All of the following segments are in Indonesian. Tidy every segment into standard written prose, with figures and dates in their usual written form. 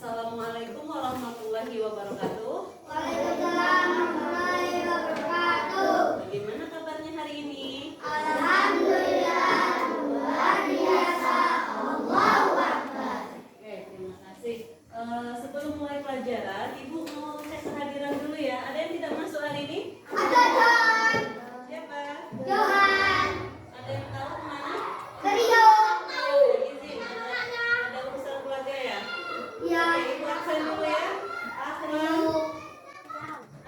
Assalamualaikum warahmatullahi wabarakatuh. Waalaikumsalam warahmatullahi wabarakatuh. Bagaimana kabarnya hari ini? Alhamdulillah, luar biasa. Allahu Akbar. Oke, terima kasih. Sebelum mulai pelajaran, Ibu mau cek kehadiran dulu ya. Ada yang tidak masuk hari ini? Ada John, Siapa? Johan, Ada yang tahu kemana? Rio. Izin. Ada urusan keluarga ya? Ya, Oke, Ibu absen dulu ya. Akram,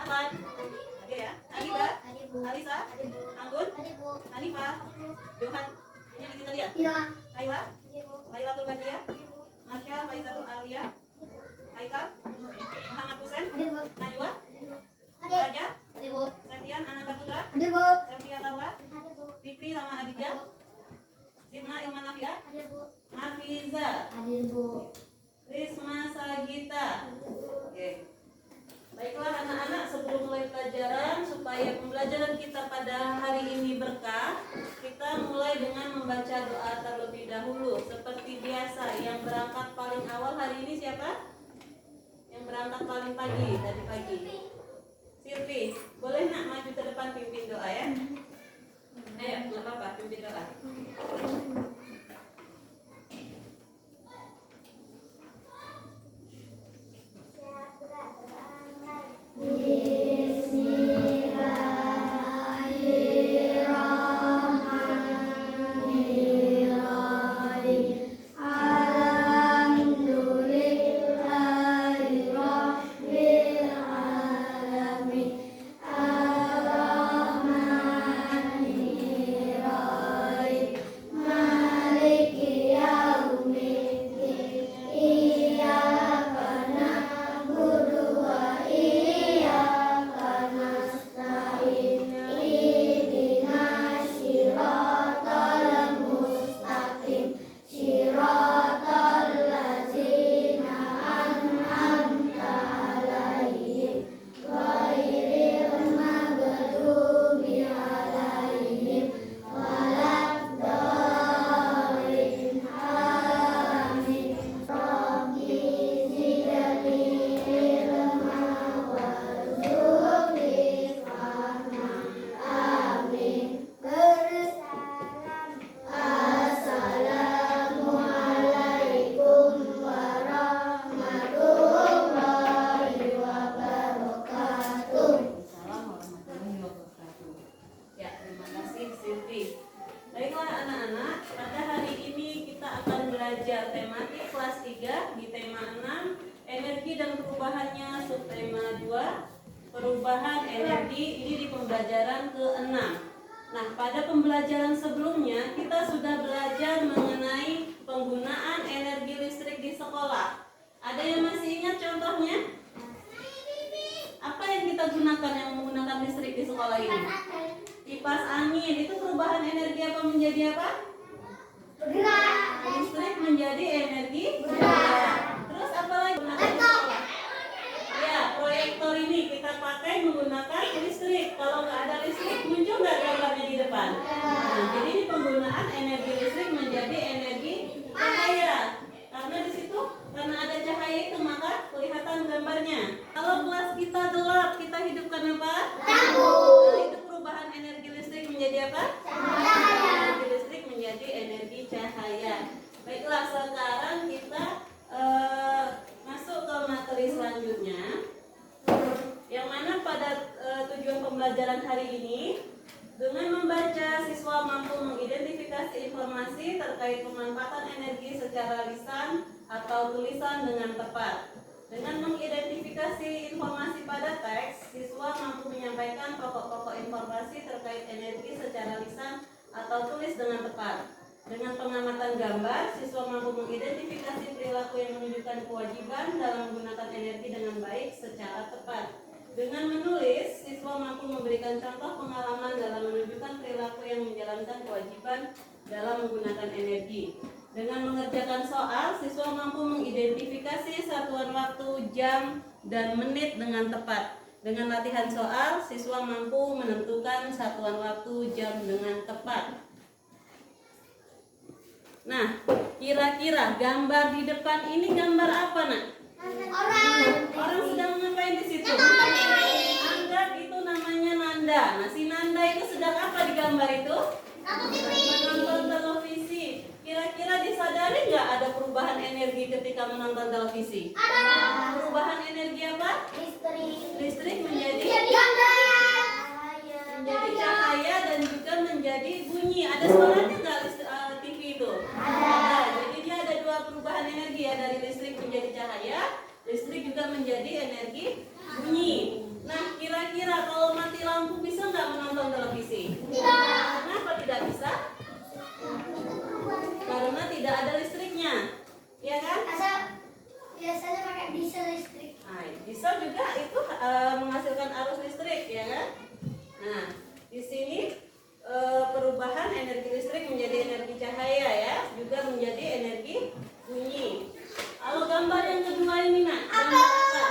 Ahmad. Oke ya. Alisa, Alisa, Anggun, Hanifah, Johan. Ini kita lihat. ya, Laila, Lailatul Badriah, Masya, Faizatul Alia, Haikal, Muhammad Husain, Najwa, Raja, Septian, Ananda Putra, Septian Lawa, Fikri sama Aditya, Sirna Ilman Nafia, Hafiza, Risma Sagita. Oke. Baiklah anak-anak, sebelum mulai pelajaran, supaya pembelajaran kita pada hari ini berkah, kita mulai dengan membaca doa terlebih dahulu. Seperti biasa, yang berangkat paling awal hari ini siapa? Yang berangkat paling pagi, tadi pagi. Sirvi, boleh nak maju ke depan pimpin doa ya? Ayo, nggak apa-apa, pimpin doa. Tematik kelas 3 di tema 6 energi dan perubahannya, subtema 2 perubahan energi. Ini di pembelajaran ke-6. Nah, pada pembelajaran sebelumnya kita sudah belajar mengenai penggunaan energi listrik di sekolah. Ada yang masih ingat contohnya? Apa yang kita gunakan yang menggunakan listrik di sekolah ini? Kipas angin. Itu perubahan energi apa menjadi apa? Listrik menjadi energi bergerak. Terus apa lagi gunakan di sekolah? Ya, proyektor ini kita pakai menggunakan listrik. Kalau nggak ada listrik, muncul nggak gambarnya di depan? Nah, jadi ini penggunaan energi listrik menjadi energi cahaya. Karena di situ, karena ada cahaya itu maka kelihatan gambarnya. Kalau kelas kita gelap, kita hidupkan apa? Lampu. Nah, itu perubahan energi listrik menjadi apa? Energi listrik menjadi energi cahaya. Baiklah, sekarang kita masuk ke materi selanjutnya, yang mana pada tujuan pembelajaran hari ini, dengan membaca siswa mampu mengidentifikasi informasi terkait pemanfaatan energi secara lisan atau tulisan dengan tepat. Dengan mengidentifikasi informasi pada teks, siswa mampu menyampaikan pokok-pokok informasi terkait energi secara lisan atau tulis dengan tepat. Dengan pengamatan gambar, siswa mampu mengidentifikasi perilaku yang menunjukkan kewajiban dalam menggunakan energi dengan baik secara tepat. Dengan menulis, siswa mampu memberikan contoh pengalaman dalam menunjukkan perilaku yang menjalankan kewajiban dalam menggunakan energi. Dengan mengerjakan soal, siswa mampu mengidentifikasi satuan waktu, jam, dan menit dengan tepat. Dengan latihan soal, siswa mampu menentukan satuan waktu, jam dengan tepat. Nah, kira-kira gambar di depan ini gambar apa, Nak? Orang sedang ngapain di situ? Anggap itu namanya nanda. Nah, si nanda itu sedang apa di gambar itu? Menonton televisi. Kira-kira disadari nggak ada perubahan energi ketika menonton televisi? Perubahan energi apa? Listrik menjadi cahaya dan juga menjadi bunyi. Ada suaranya nggak TV itu? Ada. Jadi dia ada dua perubahan energi ya, dari listrik menjadi cahaya, listrik juga menjadi energi bunyi. Nah, kira-kira kalau mati lampu bisa nggak menonton televisi? Kenapa tidak bisa? Karena tidak ada listriknya, ya kan? Biasanya pakai diesel listrik. Nah, diesel juga itu menghasilkan arus listrik, ya kan? Nah, di sini perubahan energi listrik menjadi energi cahaya ya, juga menjadi energi bunyi. Kalau gambar yang kedua ini nak, gambar apa?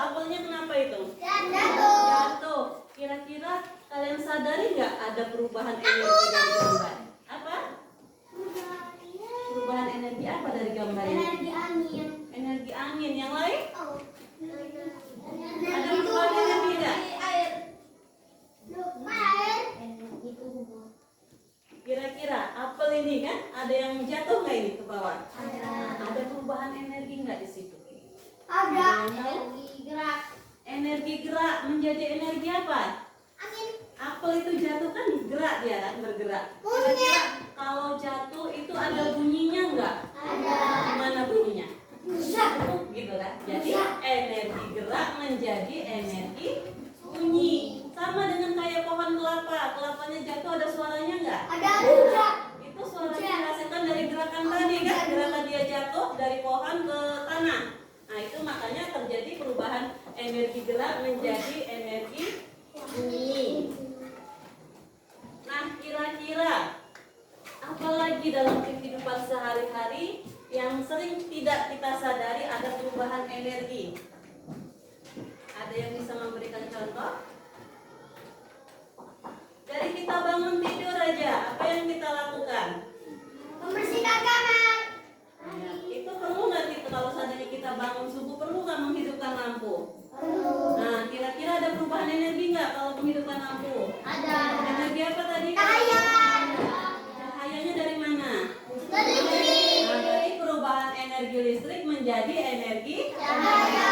Apelnya kenapa itu? Jatuh. Kira-kira kalian sadari nggak ada perubahan energi dari gambar? Apa? Perubahan energi apa dari gambar ini? Energi angin. Energi angin. Yang lain? Ada Energi perubahan energi nggak? air. Kira-kira apel ini kan ada yang jatuh nggak ini ke bawah? Ada perubahan energi nggak di situ? Ada energi gerak. Energi gerak menjadi energi apa? Angin. Apel itu jatuh kan gerak dia kan, bergerak. Bunyi. Kira-kira kalau jatuh itu ada bunyinya nggak? Ada. Gimana bunyinya? Busak. Gitu kan? Jadi energi gerak menjadi energi bunyi. Sama dengan kayak pohon kelapa. Kelapanya jatuh ada suaranya nggak? Ada busak. Itu suaranya dihasilkan dari gerakan tadi kan, gerakan dia jatuh dari pohon ke tanah. Nah, itu makanya terjadi perubahan energi gerak menjadi energi bunyi. Nah, kira-kira apalagi dalam kehidupan sehari-hari yang sering tidak kita sadari ada perubahan energi? Ada yang bisa memberikan contoh? Dari kita bangun tidur aja, apa yang kita lakukan? Membersihkan kamar. Ya, itu perlu nggak kita, kalau seandainya kita bangun subuh, perlu nggak menghidupkan lampu? Perlu. Nah, kira-kira ada perubahan energi nggak kalau menghidupkan lampu? Ada. Energi apa tadi? Cahaya. Cahayanya dari mana? Dari listrik. Nah, dari perubahan energi listrik menjadi energi Cahaya.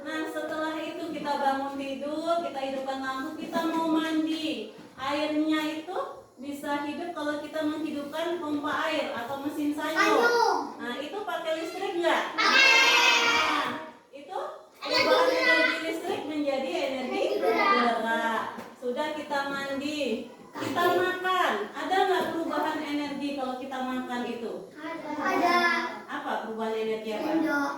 Nah, setelah itu kita bangun tidur, kita hidupkan lampu, kita mau mandi. Airnya itu bisa hidup kalau kita menghidupkan pompa air atau mesin sayur. Nah, itu pakai listrik nggak? Nah, itu perubahan energi listrik menjadi energi gerak. Sudah kita mandi, kita makan. Ada nggak perubahan energi kalau kita makan itu? Ada. Apa perubahan energi apa? Sendok.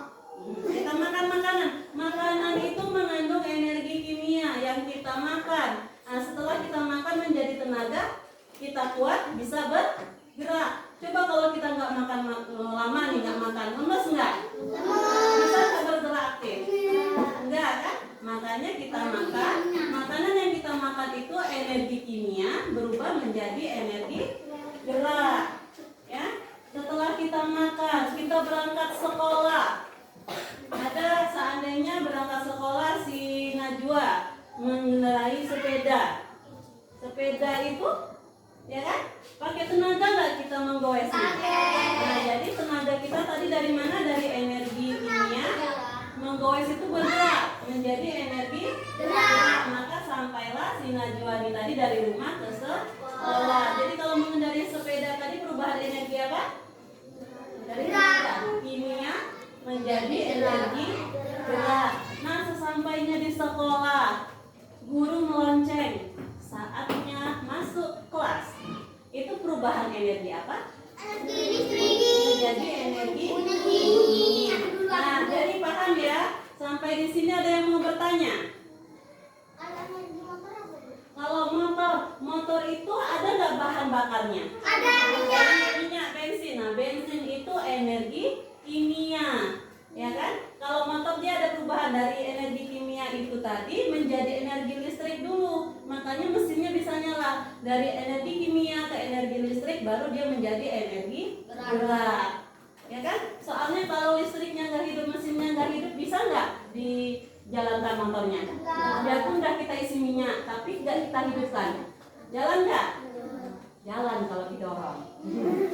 Kita makan makanan. Makanan itu mengandung energi kimia yang kita makan. Nah, setelah kita makan menjadi tenaga, kita kuat, bisa bergerak. Coba kalau kita nggak makan lama nih, nggak makan, lemes nggak? Bisa nggak bergerak aktif? Enggak kan? Makanya kita makan. Makanan yang kita makan itu energi kimia berubah menjadi energi gerak. Ya. Setelah kita makan, kita berangkat sekolah. Ada seandainya berangkat sekolah si Najwa mengendarai sepeda. Sepeda itu, ya kan? Pakai tenaga nggak kita menggoesnya? Nah, jadi tenaga kita tadi dari mana? Dari energi kimia. Menggoes itu bergerak menjadi energi gerak. Maka sampailah si Najwa ini tadi dari rumah ke sekolah. Jadi kalau mengendarai sepeda tadi perubahan energi apa? Dari tenaga kimia menjadi energi gerak. Nah, sesampainya di sekolah, guru melonceng, saatnya masuk kelas. Itu perubahan energi apa? Energi listrik. Menjadi energi bunyi. Nah, jadi paham ya? Sampai di sini ada yang mau bertanya? Kalau motor itu ada nggak bahan bakarnya? Ada minyak. Minyak, bensin. Nah, bensin itu energi kimia, ya kan? Kalau motor dia ada perubahan dari energi kimia itu tadi menjadi energi listrik dulu. Makanya mesinnya bisa nyala dari energi kimia ke energi listrik, baru dia menjadi energi gerak. Ya kan? Soalnya kalau listriknya nggak hidup, mesinnya nggak hidup bisa nggak dijalankan motornya? Biarpun udah kita isi minyak, tapi nggak kita hidupkan. Jalan nggak? Jalan kalau didorong.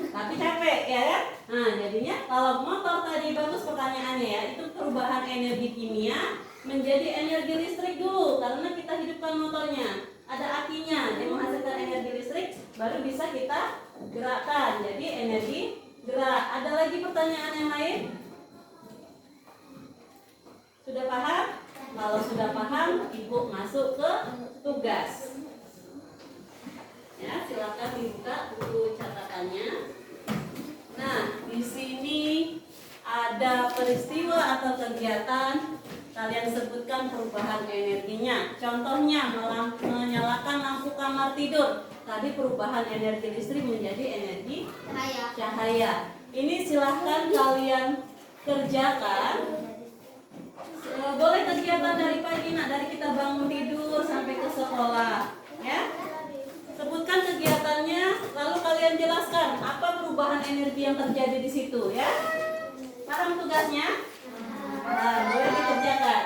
Tapi capek ya kan? Nah jadinya kalau motor tadi bagus pertanyaannya ya, itu perubahan energi kimia menjadi energi listrik dulu karena kita hidupkan motornya. Ada akinya yang menghasilkan energi listrik, baru bisa kita gerakkan. Jadi energi gerak. Ada lagi pertanyaan yang lain? Sudah paham? Kalau sudah paham, Ibu masuk ke tugas. Ya, silakan dibuka buku catatannya. Nah, di sini ada peristiwa atau kegiatan. Kalian sebutkan perubahan energinya. Contohnya menyalakan lampu kamar tidur. Tadi perubahan energi listrik menjadi energi cahaya. Ini silahkan kalian kerjakan. Boleh kegiatan dari pagi, dari kita bangun tidur sampai ke sekolah, ya. Sebutkan kegiatannya, lalu kalian jelaskan apa perubahan energi yang terjadi di situ, ya. Paham tugasnya? Nah, boleh dikerjakan.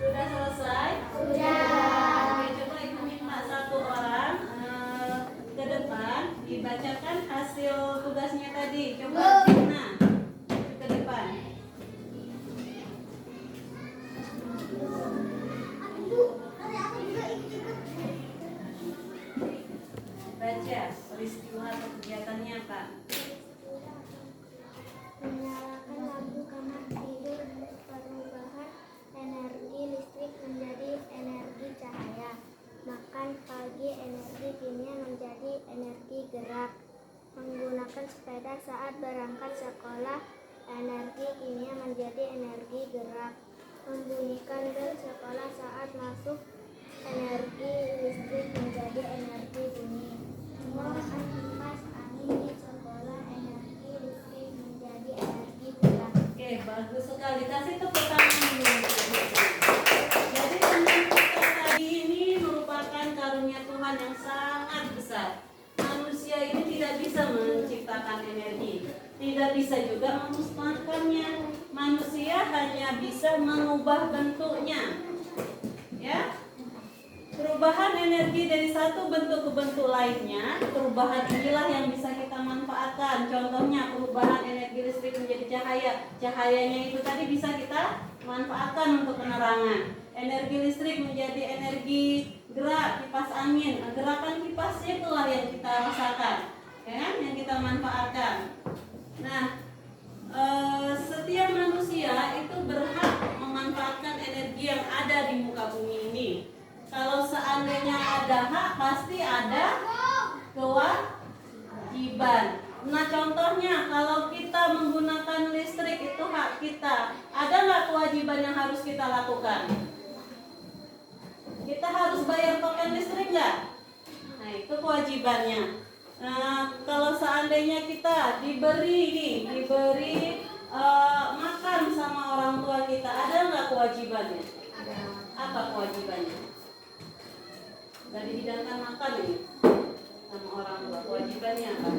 Sudah selesai? Sudah. Oke, coba Ibu minta satu orang ke depan dibacakan hasil tugasnya tadi. Coba Gina ke depan. Baca peristiwa atau kegiatannya apa? Menyalakan lampu kamar tidur, perubahan energi listrik menjadi energi cahaya. Makan pagi, energi kimia menjadi energi gerak. Menggunakan sepeda saat berangkat sekolah, energi kimia menjadi energi gerak. Membunyikan bel sekolah saat masuk, energi listrik menjadi energi bunyi. Menggunakan kipas angin di sekolah, energi listrik menjadi energi gerak. Oke, bagus sekali. Kasih tepuk tangan dulu. Jadi teman kita tadi ini merupakan karunia Tuhan yang sangat besar. Manusia ini tidak bisa menciptakan energi, tidak bisa juga memusnahkannya. Manusia hanya bisa mengubah bentuknya. Ya. Perubahan energi dari satu bentuk ke bentuk lainnya, perubahan inilah yang bisa kita manfaatkan. Contohnya perubahan energi listrik menjadi cahaya. Cahayanya itu tadi bisa kita manfaatkan untuk penerangan. Energi listrik menjadi energi gerak, kipas angin. Gerakan kipasnya itulah yang kita rasakan, ya, yang kita manfaatkan. Nah, setiap manusia itu berhak memanfaatkan energi yang ada di muka bumi ini. Kalau seandainya ada hak, pasti ada kewajiban. Nah, contohnya kalau kita menggunakan listrik itu hak kita. Ada nggak kewajiban yang harus kita lakukan? Kita harus bayar token listrik nggak? Nah, itu kewajibannya. Nah, kalau seandainya kita diberi makan sama orang tua kita, ada nggak kewajibannya? Apa kewajibannya? Dari hidangkan makan ini sama orang tua, kewajibannya apa?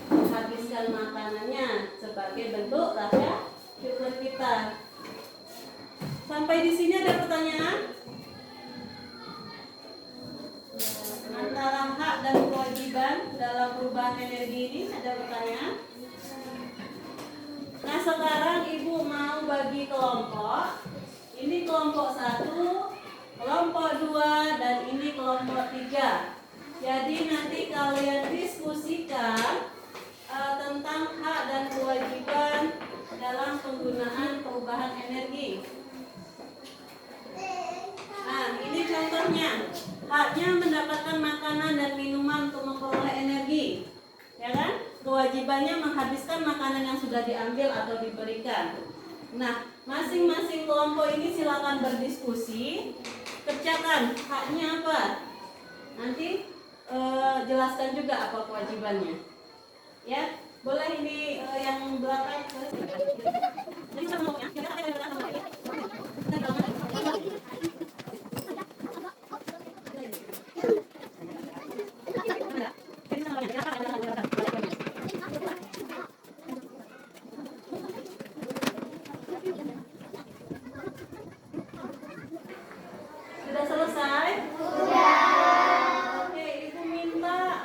Habiskan makanannya sebagai bentuk rasa syukur kita. Sampai di sini ada pertanyaan? Antara hak dan kewajiban dalam perubahan energi ini ada pertanyaan? Nah, sekarang Ibu mau bagi kelompok. Ini kelompok 1, kelompok 2, dan ini kelompok 3. Jadi nanti kalian diskusikan tentang hak dan kewajiban dalam penggunaan perubahan energi. Nah, ini contohnya. Haknya mendapatkan makanan dan minuman untuk memperoleh energi. Ya kan? Kewajibannya menghabiskan makanan yang sudah diambil atau diberikan. Nah, masing-masing kelompok ini silakan berdiskusi. Kerjakan haknya apa. Nanti jelaskan juga apa kewajibannya. Ya, boleh ini yang belakang. Jadi kita mau ya. Sudah selesai? Oke, Ibu minta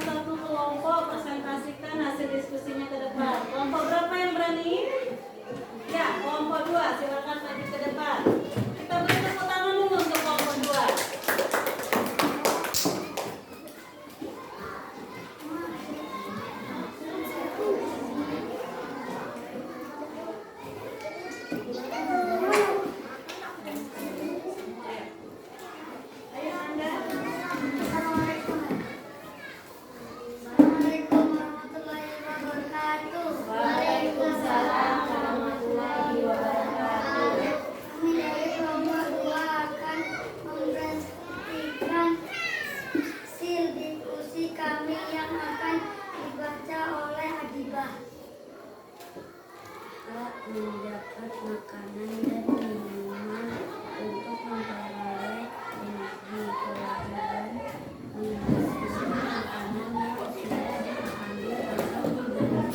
satu kelompok presentasikan hasil diskusinya ke depan. Kelompok berapa yang berani? Ya, kelompok 2, silakan maju ke depan. Kita beri tepuk tangan dulu untuk kelompok 2. Ayo Anda. Assalamualaikum warahmatullahi wabarakatuh. Waalaikumsalam warahmatullahi wabarakatuh. Kami dari kelompok 2 akan mempresentasikan hasil diskusi kami yang akan dibaca oleh Adibah. Hak mendapat makanan dan minuman untuk memperoleh energi. Kewajiban menghabiskan makanan yang sudah diambil atau diberikan.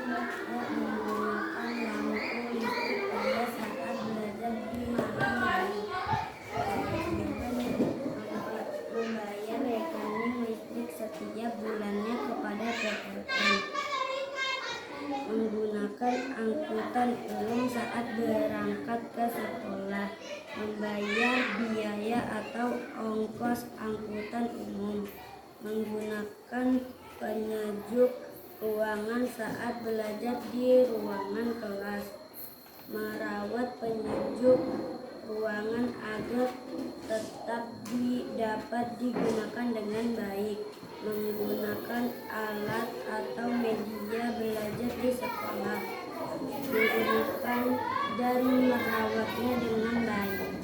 Hak menggunakan lampu listrik pada saat belajar di malam hari. Membayar rekening listrik setiap bulannya kepada PLN. Menggunakan angkutan umum saat berangkat ke sekolah. Membayar biaya atau ongkos angkutan umum. Menggunakan penyejuk ruangan saat belajar di ruangan kelas. Merawat penyejuk ruangan agar tetap dapat digunakan dengan baik. Menggunakan alat atau media belajar di sekolah. Menggunakan dan merawatnya dengan baik.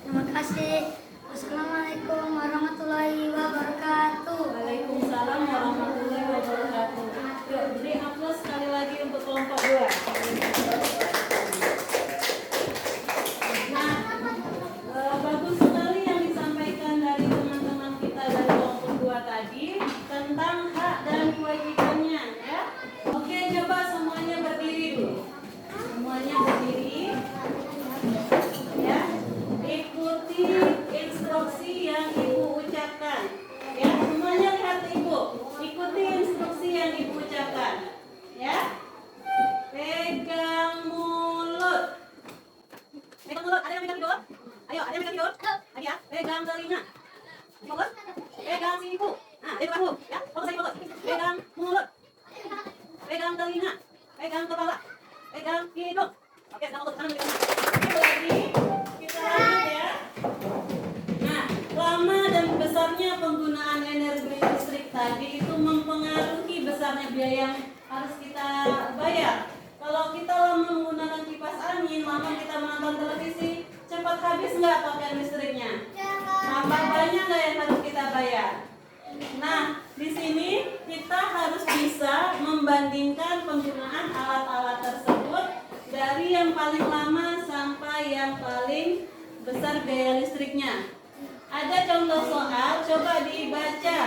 Terima kasih. Wassalamualaikum warahmatullahi wabarakatuh. Waalaikumsalam warahmatullahi wabarakatuh. Yuk, beri aplaus sekali lagi untuk kelompok 2. Nah, bagus sekali yang disampaikan dari teman-teman kita dari kelompok 2 tadi tentang hak dan kewajibannya, ya. Oke, coba semuanya berdiri dulu. Semuanya berdiri. Ya. Ikuti instruksi yang Ibu ucapkan. Ya, semuanya lihat Ibu. Ikuti instruksi yang Ibu ucapkan. Ya. Pegang mulut. Pegang mulut. Ada yang pegang hidung? Ayo, ada yang pegang hidung? Lagi ya. Pegang telinga. Fokus. Pegang siku. Nah, itu dulu. Ya, fokus lagi fokus. Pegang mulut. Pegang telinga. Pegang kepala. Pegang hidung. Oke, sekarang untuk tangan pegang. Oke, lagi. Kita lanjut ya. Nah, lama dan besarnya penggunaan energi listrik tadi itu mempengaruhi besarnya biaya yang harus kita bayar. Kalau kita lama menggunakan kipas angin, lama kita menonton televisi, cepat habis nggak pakaian listriknya? Tambah banyak nggak yang harus kita bayar? Nah, di sini kita harus bisa membandingkan penggunaan alat-alat tersebut dari yang paling lama sampai yang paling besar biaya listriknya. Ada contoh soal, coba dibaca.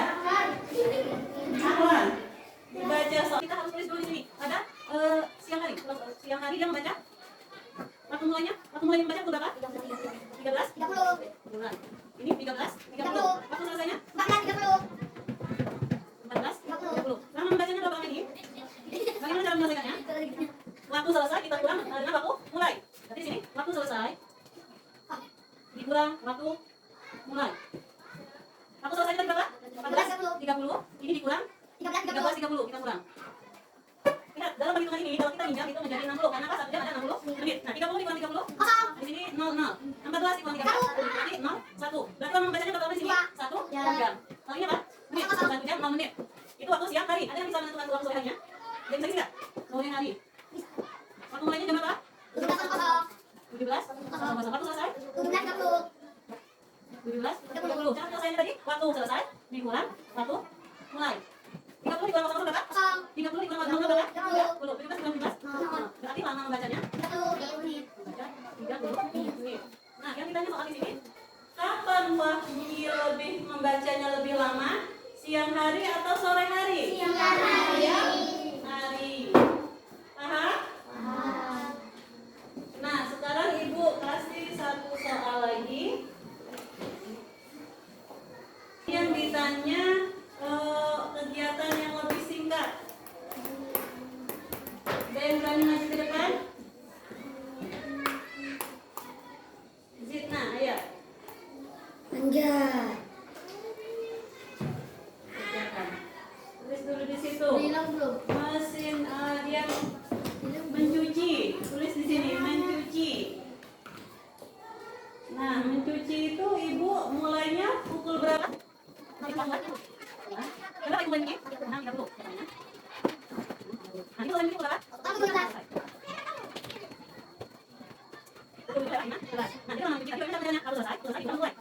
Ahlan, dibaca soal. Kita harus tulis dulu di sini. Ada siang hari. Siang hari dia membaca. Waktu mulainya membaca waktu berapa? 13? 30. Bulan. Ini 13, 30. Waktu selesainya? 14, 30. 14, 30. Lama membacanya berapa lama ini? Bagaimana cara menyelesaikannya? Waktu selesai kita kurang dengan waktu mulai. Berarti di sini waktu selesai dikurang waktu mulai. Waktu selesai kita berapa? 14, 30. Ini dikurang 13, 30. Kita kurang. hitungan ini kalau kita minjam itu menjadi 60 karena apa? 1 jam ada 60 menit. Nah, 30 dikurang 30. Di sini 0 0. 14 dikurang 13. Berarti 0 1. Berarti kalau membacanya berapa di sini? 1 jam. Kalau ini apa? Menit. 1 jam 0 menit. Itu waktu siang hari. Ada yang bisa menentukan waktu sore harinya? Ada yang bisa enggak? Sore hari. Waktu mulainya jam berapa? 17. Waktu selesai? 17. 30. Cara selesainya tadi? Waktu selesai dikurang waktu mulai. 30 dikurang waktu berapa? 30 dikurang waktu berapa? 30. 17 dikurang 17. Berarti lama membacanya? 30 menit. Nah, yang ditanya soal di sini, kapan Wahyu lebih membacanya lebih lama? Siang hari atau sore hari? Siang hari. Paham? Nah, sekarang Ibu kasih satu soal lagi. Yang ditanya kegiatan yang lebih singkat. Ada yang berani maju ke depan? Zidna, ayo. Anjay. Kerjakan. Tulis dulu di situ. Bilang belum? Mesin dia mencuci. Tulis di sini mencuci. Nah, mencuci itu Ibu mulainya pukul berapa? Berapa Ibu mulainya? 6.30. Nah, Ibu mulainya pukul berapa? Nanti kalau mencuci tadi kita harus selesai mulai.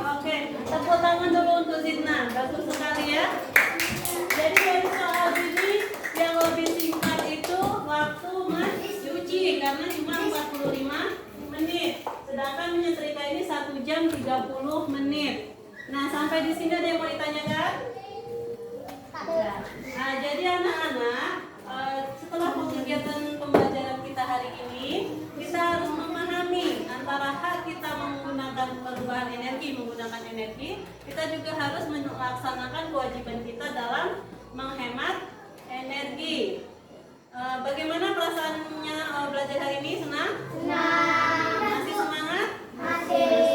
Oke, tepuk tangan dulu untuk Zidna. Bagus sekali ya. Jadi dari soal ini yang lebih singkat itu waktu mencuci karena cuma 45 menit. Sedangkan menyetrika ini 1 jam 30 menit. Nah, sampai di sini ada yang mau ditanyakan? Nah, jadi anak-anak, setelah kegiatan pembelajaran kita hari ini, kita harus memahami antara hak kita menggunakan perubahan energi, kita juga harus melaksanakan kewajiban kita dalam menghemat energi. Bagaimana perasaannya belajar hari ini? Senang? Masih semangat? Masih.